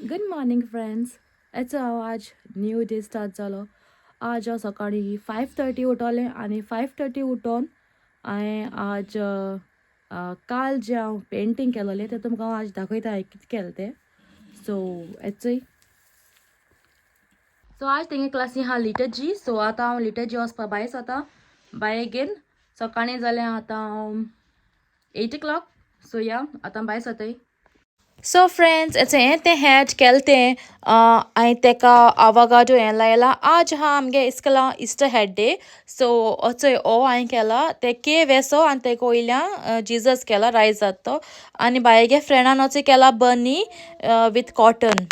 Good morning friends. याचो हांव आज न्यू डे स्टार्ट जालो. आज हांव सकाळी 5:30 उठोलें आनी 5:30 उठोन हांवें आज काल जें हांव पेंटींग केलोलें तें तुमकां हांव आज दाखयता हांवें कितें केलें तें. सो येचय. सो आज तेंगे क्लासी आहा लिटर्जी. सो आतां हांव लिटर्जी वचपा भायर सरता. भायर घेन सकाळीं जाल्यार आतां हांव 8 o'clock. सो या आतां भायर सरताय. सो फ्रेंड्स हें तें हेड केलें तें हांवें तेका आवागाडो हें लायला. आज हा आमगे इस्कला इस्टर हेड डे. सो चोय ओ हांवें केला ते केव येसो आनी तेका वयल्या जिजस केला रायज जाता तो. आनी बायगे फ्रेंडान वचून केला बनी वीथ कॉटन.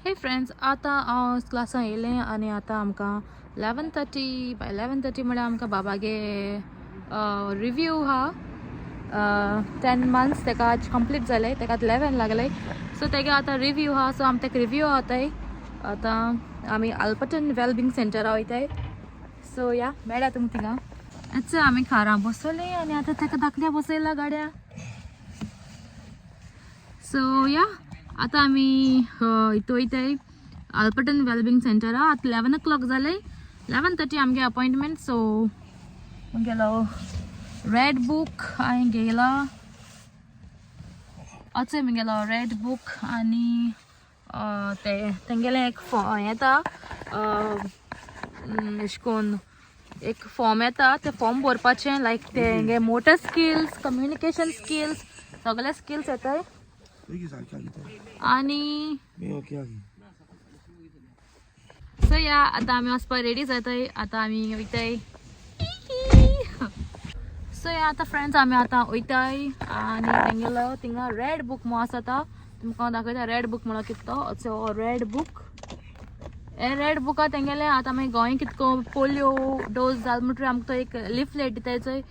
हे फ्रेंड्स आतां हांव क्लासान येयलें आनी आतां आमकां 11:30 बाय 11:30 म्हळ्यार आमकां बाबागे रिव्यू हा. 10 months तेका आज कंप्लीट जालें. तेका 11 लागले. सो तेका आतां रिव्यू हा. सो आमी तेका रिव्यू आताय. आतां आमी आल्बर्टन वेलबिंग सेंटरा वयताय. सो या मेळ्ळ्या तुमकां थिंगा. अच्छा आमी खारा बसोली आनी आतां तेका धाकल्या बसयला गाड्या. सो या आतां आमी हितू वयताय आल्बर्टन वेलबिंग सेंटरा. आतां 11 o'clock जालें. 11:30 आमगे अपॉइंटमेंट. सो मुगेलो रेड बुक हांवें घेयला. अच्छा मुगेलो रेड बुक आनी तेंगेलें एक येता अशें करून एक फॉर्म येता. ते फॉर्म भरपाचें लायक तेंगे मोटर स्किल्स, कम्युनिकेशन स्किल्स सगळे स्किल्स येताय. आनी सो या आतां आमी वचपा रेडी जाताय. आतां आमी वयताय. सो या आतां फ्रेंड्स आमी आतां वयताय आनी तेंगेलो थिंगा रेड बूक म्हणून आसा तो तुमकां हांव दाखयता. रेड बूक म्हणून कितें तो असो रेड बूक. हे रेड बुका तेंगेलें आतां मागीर गोंय कितको पोलियो डोस जाल म्हणटरी आमकां तो एक लिफलेट दिताय चोय.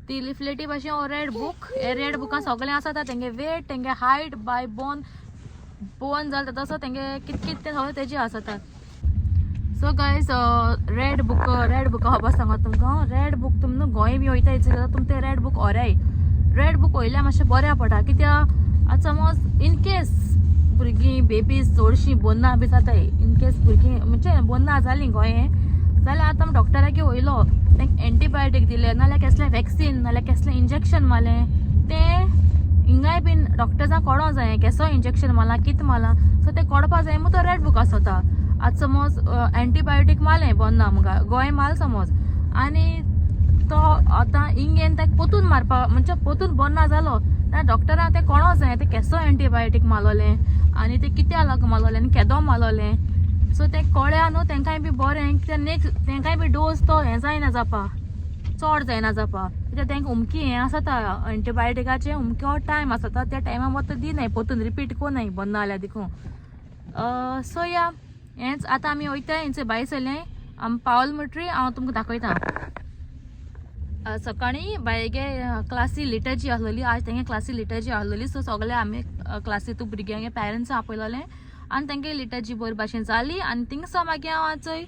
ती लिफलेटी भाशेन हो रेड बूक. हे रेड बुकां सगळें आसा तेंगे वेट, तेंगे हायट बाय बोन जाता तसो तेंगे कित तें सगळें तेजी आसा. सो गायज रेड बुक हबा सांगा तुमकां. रेड बूक तुम न्हू गोंय बी वयता जाल्यार तुम तें रेड बूक व्हराय. रेड बूक वयल्यार मातशें बऱ्या पडटा. कित्याक आतां समज इन केस भुरगीं बेबीज चडशीं बोन्ना बी जाताय. इन केस भुरगीं म्हणजे बोन्ना जालीं गोंये जाल्यार आतां डॉक्टरागे वयलो तेंका एंटीबायोटीक दिलें नाल्यार कसलें वॅक्सीन नाल्यार कसलें इंजेक्शन मारलें तें हिंगाय बीन डॉक्टर्सां कोडो जाय केसो इंजेक्शन मारला कितें मारला. सो तें कोडपा जाय म्हणून तो रेड बूक आसता. आतां समज एंटीबायोटीक मारलें बोन्ना आमकां गोंय माल समज आनी तो आतां हिंगेन तेका पोतून मारपा म्हणजे पोतून बोन्ना जालो जाल्यार डॉक्टरां तें कोणो जाय तें केसो एंटीबायोटीक मारलोलें आनी तें कित्या लागून मारलोलें आनी केदो मारलोलें. सो तें कळ्या न्हू तेंकाय बी बरें कित्याक नेक्स्ट तेंकाय बी डोस तो हें जायना जावपा चड जायना जावपा. कित्याक तेंकां उमकी हें आसता एंटीबायोटिकाचें उमको टायम आसता. त्या टायमा मत दिनाय पोतून रिपीट कोनाय बोन्ना जाल्यार देखून. सो या हेंच आतां आमी वयताय. हेंचें भायर सरलें आमी पावल म्हणटरी हांव तुमकां दाखयतां. सकाळीं बायगे क्लासी लिटर्जी आहलोली. आज तेंगे क्लासी लिटर्जी आहलोली. सो सगळे आमी क्लासीतू भुरग्यांगे पेरंट्स आपयलोलें आनी तेंगे लिटर्जी बरे भाशेन जाली. आनी थिंगसो मागीर हांव आजय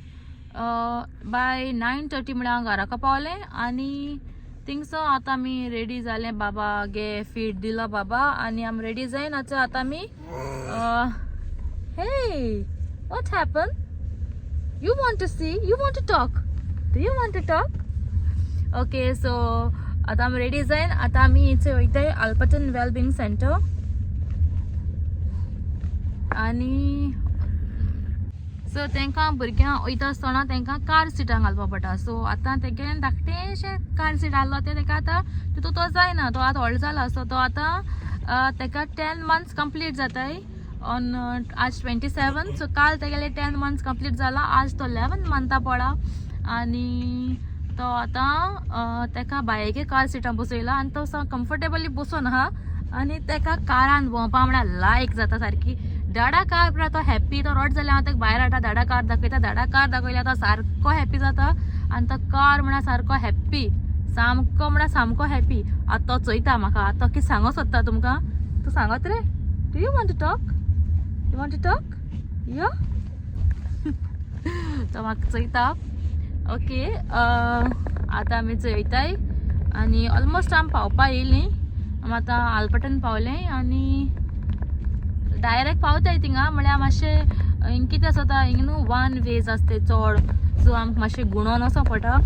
बाय 9:30 म्हळ्यार हांव घराको पावलें आनी थिंगसो आतां आमी रेडी जालें. बाबागे फीड दिलो बाबा आनी आमी रेडी जायन आतां आमी हे what happened? You want to see? You want to talk? Do you want to talk? Okay, so आतां आमी रेडी जायन आतां आमी हिचे वयताय आल्बर्टन वेलबिंग सेंटर. आनी सो तेंकां भुरग्यां वयता आसतना तेंकां कार सिटां घालपा पडटा. सो आतां तेगेलें धाकटेंशें कार सीट आहलो तें तेका आतां तितू तो जायना. तो आतां व्हडलो जाला. सो तो आतां तेका 10 months कंप्लीट जाताय ऑन आज 27. सो काल तेगेले 10 months कंप्लीट जाला. आज तो 11 month पडा आनी तो आतां तेका बायगे कार सिटां बसयला आनी तो कम्फर्टेबली बसून आहा आनी तेका कारान भोंवपा म्हळ्यार लायक जाता सारकी. दाडा कार म्हळ्यार तो हॅप्पी. तो रड जाल्यार हांव तेका भायर हाडटा दाडा कार दाखयता. दाडा कार दाखयल्यार तो सारको हॅप्पी जाता आनी तो कार म्हळ्यार सारको हॅप्पी सामको म्हळ्यार सामको हॅप्पी. आतां तो चोयता म्हाका. आतां कितें सांगो सोदता तुमकां. तूं सांगत रे. Do you want to talk? You want to talk? Yeah? तो म्हाका चोयता. ओके आतां आमी चोयताय आनी ऑलमोस्ट आमी पावपा येयलीं. आमी आतां आल्बर्टन पावलें आनी डायरेक्ट पावताय थिंगा म्हळ्यार मातशें हिंग कितें आसता हिंग न्हू वन वेज आसता चड सो आमकां मातशें गुणोन वचो पडटा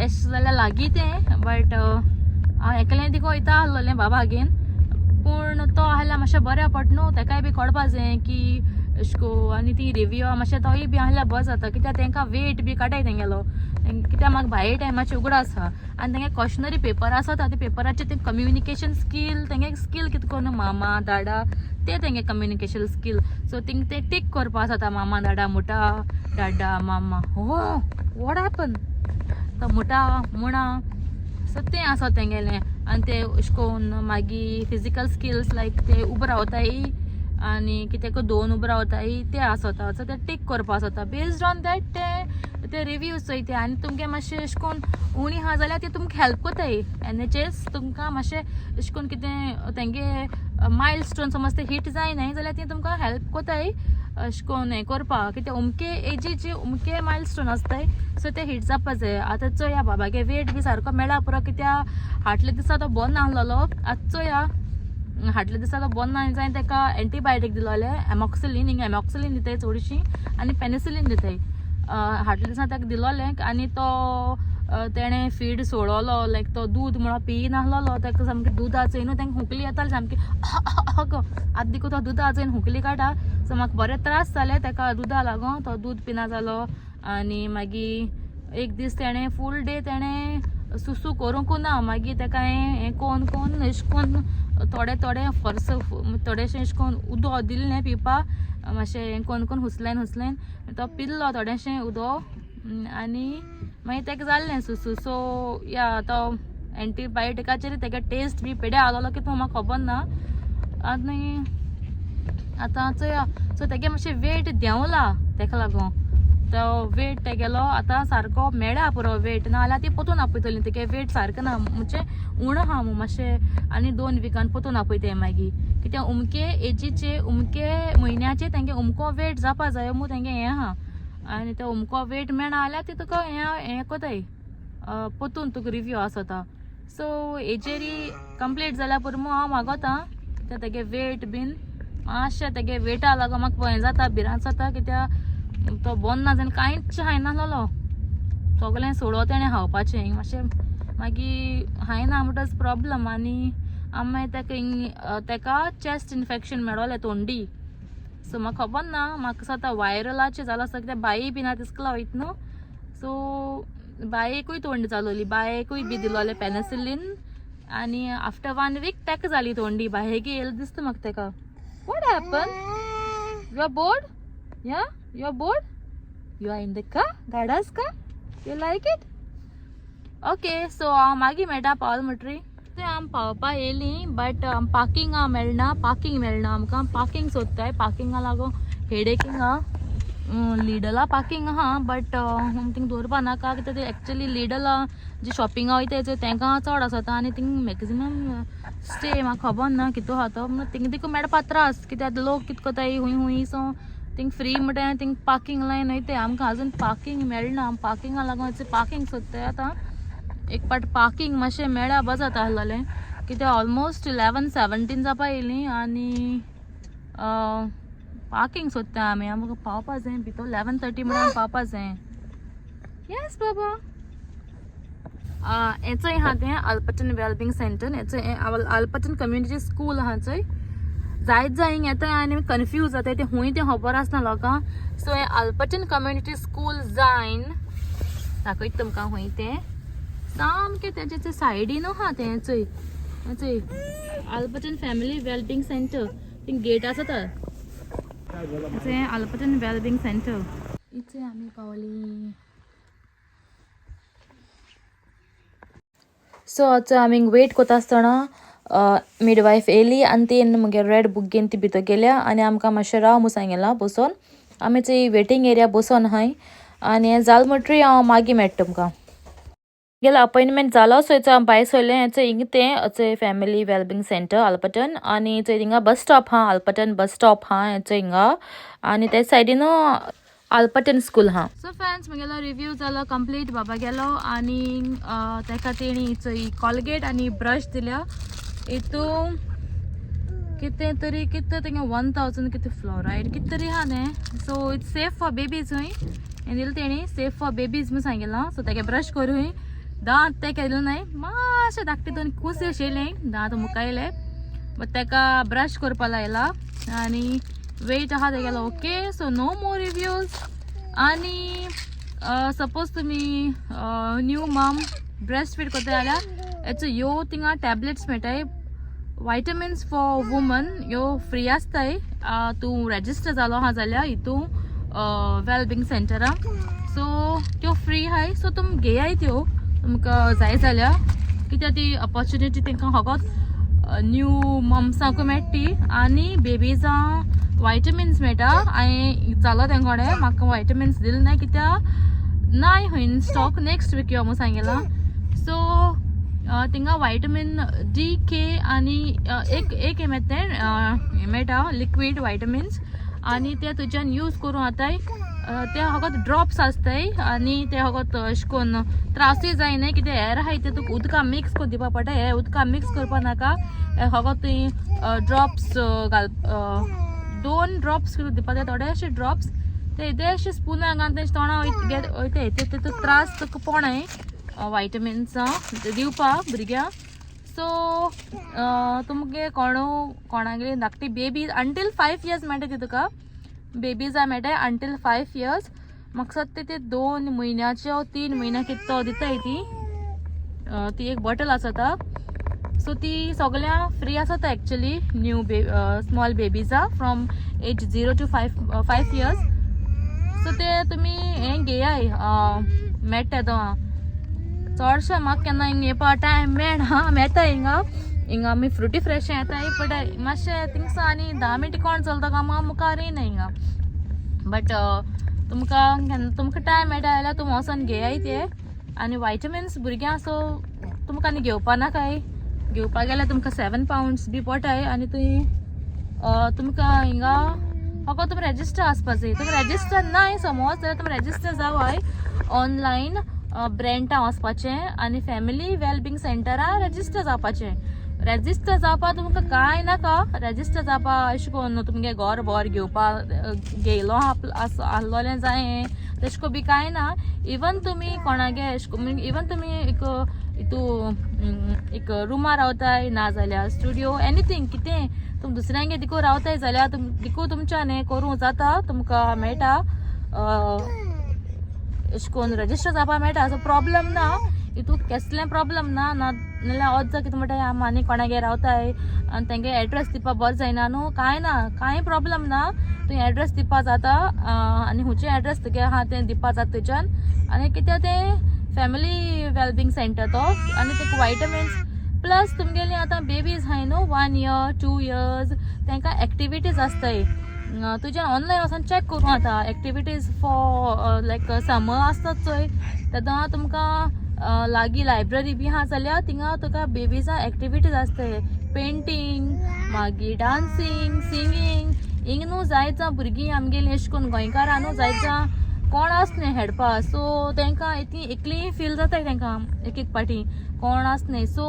एश जाल्यार लागीं तें बट हांव एकलें देखून वयता आसलोलें बाबागेन पूण तो आहल्यार मातशें बरें पडटा न्हू ताकाय बी कळपा जाय की अशें को आनी ती रिव्यू मातशें तोय बी आहल्यार बरें जाता कित्याक तांकां वेट बी काडटाय तेंगेलो कित्याक म्हाका भायर टायमाचें उगडास आसा आनी तेंगे क्वेश्चनरी पेपर आसा ते पेपराचेर ते कम्युनिकेशन स्कील तेंगे स्कील कितें करून मामा दाडा ते तेंगे कम्युनिकेशन स्कील सो थिंग ते टीक करपा जाता मामा दाडा मुटा दाडा मामा हो वॉट हॅपन तो मुटा मुणा सो तें आसा तेंगेलें आनी ते अशें करून मागीर फिजिकल स्किल्स लायक ते उबो रावताय आनी कितें दोन उबो रावताय ते आसता सो ते टीक करपा आसता बेज्ड ऑन दॅट ते रिव्यूज चोयताय आनी तुमगे मातशें अशें करून उणी आहा जाल्यार ते तुमकां हेल्प कोताय NHS तुमकां मातशें अशें करून कितें तेंगे मायलस्टोन समज ते हीट जायनाय जाल्यार ती तुमकां हेल्प कोताय अशें करून हें करपाक कित्याक उमके एजीचे उमके मायलस्टोन आसताय सो ते हीट जावपा जाय आतां चोया बाबागे वेट बी सारको मेळ्ळा पुरो कित्याक फाटले दिसा तो बरो नासलोलो आतां चोया फाटले दिसा तो बरो ना जायन ताका एंटीबायोटीक दिलोले एमॉक्सिलीन हिंगा एमॉक्सिलीन दिताय चोडशी आनी पेनिसिलीन दिताय फाटले दिसा ताका दिलोलें आनी तो तेणें फीड सोडलो लायक तो दूद म्हणून पी नासलोलो ताका सामकें दुदाचो न्हू तांकां हुकली येताली सामकी आतां देखून तो दुदाचो हुकली काडा सो म्हाका बरे त्रास जाले ताका दुदा लागून तो दूद पिना जालो आनी मागीर एक दीस तेणें फूल डे तेणें सुसू करूंकू ना मागीर ताका हें कोन्न कोन्न अशें कोन्न थोडे थोडे फर्स थोडेशें अशें कोन्न उदो दिल्लें पिवपा मातशें हें कोन्न कोन्न हुसलेन तो पिल्लो थोडेशें उदो आनी मागीर ताका जाल्लें सुसू सो या तो एंटीबायोटिकाचेर ताका टेस्ट बी पेड्या आलोलो की तूं म्हाका खबर ना आनी आतां चोया सो तागे मातशें वेट देंवला ताका लागून तो वेट तेगेलो आतां सारको मेळ्ळा पुरो वेट नाल्यार ती पोतून आपयतली तेगे वेट सारको ना म्हणजे उणो आहा मातशें आनी 2 विकान पोतून आपयताय मागीर कित्याक उमके एजीचे उमके म्हयन्याचे तेंगे उमको वेट जावपा जाय मू तेंगे हें आहा आनी तो उमको वेट मेळना जाल्यार ती तुका हें कोताय पोतून तुका रिव्यू आसता सो हेजेरी कंप्लीट जाल्या पुरो मू हांव मागोतां कित्याक तेगे वेट बीन मातशें तेगे वेटा लागून म्हाका हें जाता भिरांत जाता कित्याक तो बंद ना जावन कांयच हायनासलोलो सगळें सोडो तेणें खावपाचें मातशें मागीर हायना म्हणटच प्रॉब्लम आनी मागीर ताका चेस्ट इन्फेक्शन मेळोलें तोंडी सो म्हाका खबर ना म्हाका दिसता वायरलाचें जालां आसता कित्याक बाई बी ना तिसकला वयता न्हू सो बायेकूय तोंडी जालोली बायेकूय बी दिलोलें पेनिसिलीन आनी आफ्टर 1 वीक ताका जाली तोंडी बायेकी येयला दिसता म्हाका ताका what happen you are bored या you are bored you are in the car गाडास का you like it okay so हांव मागीर मेळटा पावल म्हणटरी ते आम पावपा येयली बट पार्किंग मेळना आमकां पार्किंग सोदताय पार्किंगा लागून हेडेकींग लिडला पार्किंग आहा बट थिंग दवरपा नाका कित्याक ते एक्चुअली लिडला जी शॉपिंगा वयताय तांकां चड आसता आनी थिंग मॅक्झिमम स्टे म्हाका खबर ना कितू आहा तो थिंग देखून मेळपा त्रास कित्याक लोक कितें कोताय हुंय सो थिंग फ्री म्हणटा थिंग पार्किंग लायन वयताय आमकां आजून पार्किंग मेळना पार्किंगा लागून पार्किंग सोदताय आतां एक पाट पार्किंग मातशें मेळ्ळ्या बरें जाता आसलेलें कित्याक ऑलमोस्ट 11:17 जावपा येयलीं आनी पार्किंग सोदता आमकां पावपा जाय भितर 11:30 म्हणून पावपा जाय येस बाबा हेचो आहा तें आल्बर्टन वेलबींग सेंटर हेचो आल्बर्टन कम्युनिटी स्कूल आहा चोय जायत हिंग येता आनी कन्फ्यूज जाता ते हुंय तें खबर आसना लोकांक सो हें आल्बर्टन कम्युनिटी स्कूल जायन दाखयता तुमकां हुंय तें सामकें तेजे सायडीन आहा तें चोय चोय Alberton family wellbeing centre thing gate आसा तर हें आल्बर्टन वेलबींग सेंटर इथे आमी पावली सो आतां आमी वेट कोता आसतना मिडवायफ येयली आनी तीन मुगे रेड बूक घेवन ती भितर गेल्या आनी आमकां मातशें राव म्हणून सांगिलां बसोन आमी थंय वेटींग एरिया बसोन आहाय आनी हें जाल म्हणटरी हांव मागीर मेळटा तुमकां गेलो अपॉइंटमेंट जालो सो हांव भायर सोयलें हेचो हिंग तें फॅमिली वेलबींग सेंटर आल्बर्टन आनी थंय हिंगा बस स्टॉप आहा आल्बर्टन बस स्टॉप आहा हेचो हिंगा आनी ते सायडीन आल्बर्टन स्कूल आहा सो फ्रेंड्स म्हगेलो रिव्यू जालो कंप्लीट बाबा गेलो आनी ताका तेणी चोय कॉलगेट आनी ब्रश दिल्या हितू कितें तरी कितें तेंगे 1000 कितें फ्लोरायड कितें तरी आहा न्ही. So it's safe for babies हूंय हें दिलें तेणी सेफ फॉर बेबीज म्हूण सांगिलां. सो तेगे ब्रश करूंय दांत ते केलें न्हय मातशें धाकटें दोन कुस शेलें दांत मुखायले बट तेका ब्रश करपा लायला आनी वेट आहा तेगेलो okay. So no more reviews. आनी सपोज तुमी न्यू मम ब्रेस्ट फीड करता जाल्यार हेचो ह्यो थिंगा टॅबलेट्स मेळटाय विटामिन्स फॉर वुमन ह्यो फ्री आसताय. तूं रेजिस्टर जालो आहा जाल्यार हितू वेलबिंग सेंटराक. सो त्यो फ्री आहाय. सो तुम घेयाय त्यो तुमकां जाय जाल्यार कित्याक ती ऑपॉर्च्युनिटी तांकां फकत न्यू मम्सांकूय मेळटी आनी बेबीजां विटामिन्स मेळटा. हांवें जालो तेंकोडे म्हाका विटामिन्स दिले ना कित्याक नाय खंय इन स्टॉक नेक्स्ट वीक यो म्हूण सांगिलां. सो थिंगा विटामिन डी के आनी एक हें मेळटा लिक्वीड विटामिन्स आनी ते तुज्यान यूज करूं जाताय. ते फकत ड्रॉप्स आसताय आनी ते फकत अशें करून त्रासूय जायनाय कित्याक हेर आहाय ते तुका उदकां मिक्स करून दिवपा पडटा. हे उदकां मिक्स करपा नाका. हे फकत तुवें ड्रॉप्स 2 ड्रॉप्स करून दिवपा जाय थोडेशे ड्रॉप्स ते इल्लेशे स्पुनान घालून तेंचे तोंडां वयताय ते त्रास तुका पडनाय विटामिन्स दिवपा भुरग्यांक. सो तुमगे कोणागेली धाकटी बेबी अंटील 5 years मेळटा ती तुका बेबीजां मेळटाय अंटील 5 years. म्हाका दिसता ते 2 म्हयन्याच्यो 3 म्हयन्या कितें दिताय ती एक बॉटल आसता. सो ती सगळ्यांक फ्री आसता एक्चुअली न्यू स्मॉल बेबीजां from age 0 to 5 years. So ते तुमी हें घेयाय मेळटा तो चडशें म्हाका केन्ना हिंगा येवपा टायम मेळता हिंगा आमी फ्रुटी फ्रेश येताय बट मातशें थिंगसा आनी 10 मिनट कोण चलता काय म्हाका मुखार येयना हिंगा. बट तुमकां टायम मेळटा जाल्यार तुमी वचोन घेयाय ते आनी विटामिन्स भुरग्यांक. सो तुमकां आनी घेवपा नाकाय. घेवपा गेल्यार तुमकां 7 pounds बी पडटाय आनी तुमकां हिंगा फकत तुमी रेजिस्टर आसपा जाय. तुमी रेजिस्टर नाय समज जाल्यार तुमी रेजिस्टर जावाय ऑनलायन ब्रँटां वचपाचें आनी फॅमिली वेलबिंग सेंटरान रेजिस्टर जावपाचें. रेजिस्टर जावपा तुमकां कांय नाका. रेजिस्टर जावपा अशें करून तुमगे घर बोर घेवपा घेयलो आसलोलें जाय तशें को बी कांय ना. इवन तुमी कोणागे इवन तुमी एक रुमा रावताय ना जाल्यार स्टुडियो एनीथींग कितें तुमी दुसऱ्यांगे दिकू रावताय जाल्यार दिकू तुमच्यान हें करूं जाता तुमकां मेळटा अशें करून रेजिस्टर जावपा मेळटा. सो प्रॉब्लम ना हितून कसलें प्रॉब्लम ना नाल्यार अर्ज कितें म्हणटा आनी कोणागे रावताय आनी तेंगे एड्रेस दिवपा बरें जायना न्हू कांय ना कांय प्रॉब्लम ना. तुवें एड्रेस दिवपा जाता आनी खंयचें एड्रेस तुगे आहा तें दिवपा जाता थंयच्यान आनी कित्याक तें फॅमिली वेलबिंग सेंटर तो आनी तेका विटामिन्स प्लस तुमगेली आतां बेबीज आहाय न्हू 1 year 2 years तांकां एक्टिविटीज आसताय. तुज्यान ऑनलायन वचून चॅक करूं जाता एक्टिविटीज फॉर लायक समर आसतात चोय तेन्ना तुमकां लागीं लायब्ररी बी आहा जाल्यार थिंगा तुका बेबीजां एक्टिविटीज आसताय पेंटींग मागीर डान्सींग सिंगींग हिंग न्हू जायत भुरगीं आमगेलीं अशें करून गोंयकारां न्हू जायत कोण आसनाय हेडपा. सो तांकां एकली फील जाताय तांकां एक पाटी कोण आसनाय. सो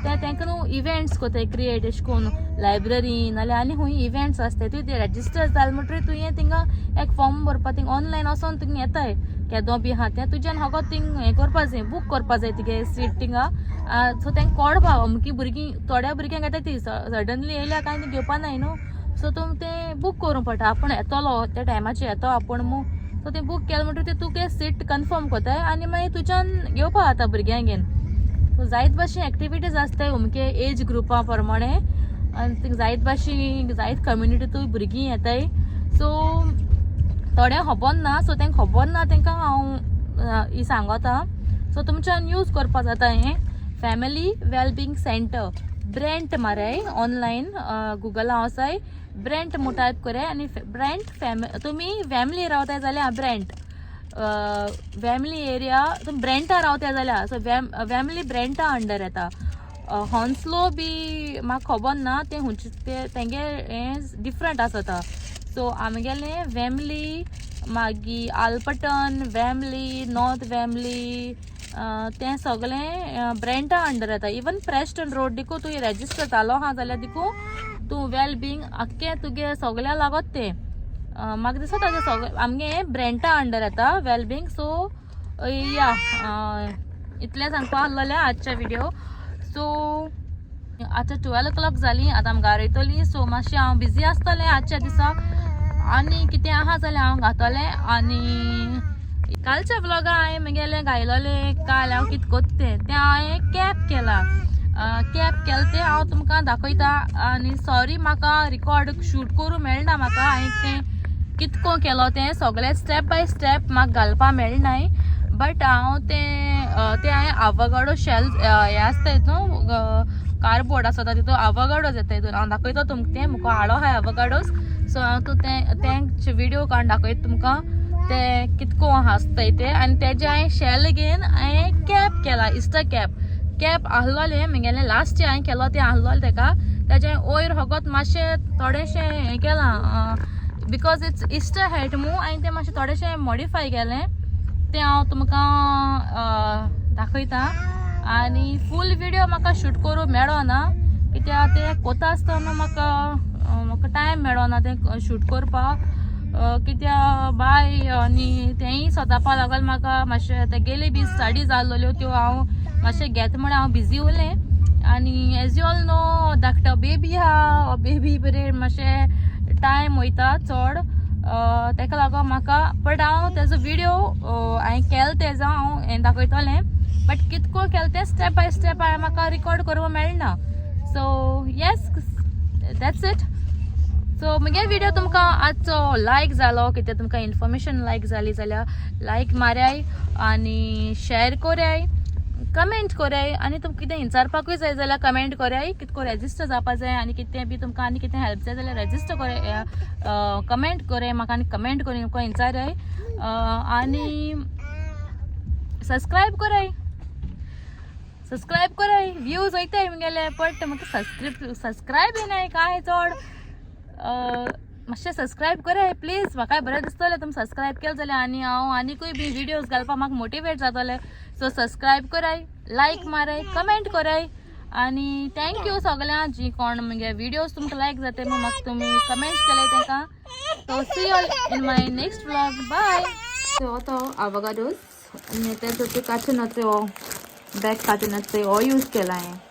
तांकां न्हू इवेंट्स कोताय क्रिएट अशें करून लायब्ररीन नाल्यार आनी खंय इवेंट्स आसताय तुवें रेजिस्टर जालें म्हणटरी तुवें थिंगा एक फॉर्म भरपा थिंगा ऑनलायन वचोन तुमी येताय केदो बी आहा तें तुज्यान फकत थिंग हें करपा जाय बूक करपा जाय तुगे सीट थिंगा. सो तांकां कळपा अमकी भुरगीं थोड्या भुरग्यांक येता ती सडनली येयल्या कांय घेवपा नाय न्हू. सो तुमी तें बूक करूं पडटा आपूण येतलो त्या टायमाचेर येतो आपूण मू. सो तें बूक केलें म्हणटरी तें तुगे सीट कन्फर्म कोताय आनी मागीर तुज्यान घेवपा जाता भुरग्यांक घेवन. सो जायत भाशेन एक्टिविटीज आसताय अमके एज ग्रुपा प्रमाणे आनी थिंग जायत भाशेन जायत कम्युनिटीतूय भुरगीं येताय. सो थोड्यांक खबर ना सो तांकां खबर ना तांकां हांव ही सांगता. सो तुमच्यान यूज करपा जाता हें फॅमिली वेलबिंग सेंटर ब्रँट माराय ऑनलायन गुगला वचाय ब्रँट म्हणून टायप कराय आनी ब्रँट तुमी फॅमिली रावताय जाल्यार ब्रँट फॅमिली एरिया तुमी ब्रँटा रावताय जाल्यार सो फॅमिली ब्रँटा अंडर येता. हॉन्सलो बी म्हाका खबर ना तें खंयचे तेंगे हें डिफरंट आसता. सो आमगेलें वेमली मागीर आल्पटन वेमली नॉर्थ वेमली तें सगळें ब्रँटा अंडर येता. इवन प्रेस्टन रोड देखून तुवें रेजिस्टर जालो आहा जाल्यार देखून तूं वेल बींग आख्खें तुगे सगळ्या लागत तें म्हाका दिसता ताजें सगळें आमगे ब्रँडा अंडर येता वेल बींग. सो या इतलें सांगपा आसलेलें आजच्या व्हिडिओ. सो आतां 12 o'clock जाली, आतां आमी घरा येतलीं. सो मातशें हांव बिजी आसतलें आजच्या दिसा आनी कितें आहा जाल्यार हांव घातलें. आनी कालच्या व्लॉगा हांवें म्हगेलें गायलोलें काल हांव कितें कोत्तें तें हांवें कॅप केलां. कॅप केलें तें हांव तुमकां दाखयता. आनी सॉरी म्हाका रिकॉर्ड शूट करूं मेळना, म्हाका हांवें तें कितको केलो तें सगळें स्टेप बाय स्टेप म्हाका घालपा मेळनाय. बट हांव तें हांवें आवोगाडो शेल हें आसता हितून कार्डबोर्ड आसता तितून आवोगाडोज येता हितून. हांव दाखयता तुमकां तें मुको हाडो आहाय आवोगाडोज. सो हांव तेंचे व्हिडिओ काडून दाखयता तुमकां तें कितको आसताय तें. आनी तेजें हांवें शेल घेवन हांवें कॅप केला, इस्टर कॅप आहलोलें म्हगेलें लास्ट हांवें केलो तें आहलोलें तेका. तेजें वयर होगोत मातशें थोडेशें हें केलां बिकॉज इट्स इस्टर हॅट मूं. हांवें तें मातशें थोडेशें मॉडिफाय केलें तें हांव तुमकां दाखयता. आनी फूल व्हिडिओ म्हाका शूट करूं मेळो ना कित्याक तें कोता आसतना म्हाका टायम मेळो ना तें शूट करपाक. कित्याक बाय आनी तेंय सोदापा लागोन म्हाका मातशें तेगेली बी स्टडी जाल्ल्यो त्यो हांव मातशें घेता म्हण हांव बिजी उरलें. आनी एज यू ऑल नो धाकटो बेबी आहा, बेबी बरें मातशें टायम वयता चड, तेका लागोन म्हाका. बट हांव तेजो व्हिडिओ हांवें केलो तेजो हांव हें दाखयतलें. बट कितको केलें तें स्टेप बाय स्टेप हांवें म्हाका रिकॉर्ड करूंक मेळना. So yes that's it. So म्हगे व्हिडिओ तुमकां आजचो लायक जालो, कितें तुमकां इन्फॉर्मेशन लायक जाली जाल्यार लायक माराय आनी शेअर कोराय, कमेंट कोराय. आनी तुमकां कितें विचारपाकूय जाय जाल्यार कमेंट कोराय. कितको रेजिस्टर जावपा जाय आनी कितें बी तुमकां आनी कितें हेल्प जाय जाल्यार रेजिस्टर कोराय, कमेंट कोराय म्हाका आनी कमेंट करून तुमकां विचाराय. आनी सबस्क्रायब कोराय. व्ह्यूज वयताय म्हगेले बट म्हाका सबस्क्रायब येनाय कांय चड. मातशें सबस्क्रायब कोराय प्लीज, म्हाकाय बरें दिसतलें तुमी सबस्क्रायब केलें जाल्यार. आनी हांव आनीकूय बी व्हिडिओज घालपाक म्हाका मोटिवेट जातलें. सो सबस्क्रायब कोराय, लायक माराय, कमेंट कोराय. आनी थँक्यू सगळ्यांक जी कोण म्हगे व्हिडिओज तुमकां लायक जाताय म्हूण म्हाका तुमी कमेंट केले तेका. So see you all in my next vlog. Bye. So तो आवोगाडोज आनी तेजो काचनाचो बॅग काचनाचो हो यूज केला हांवें.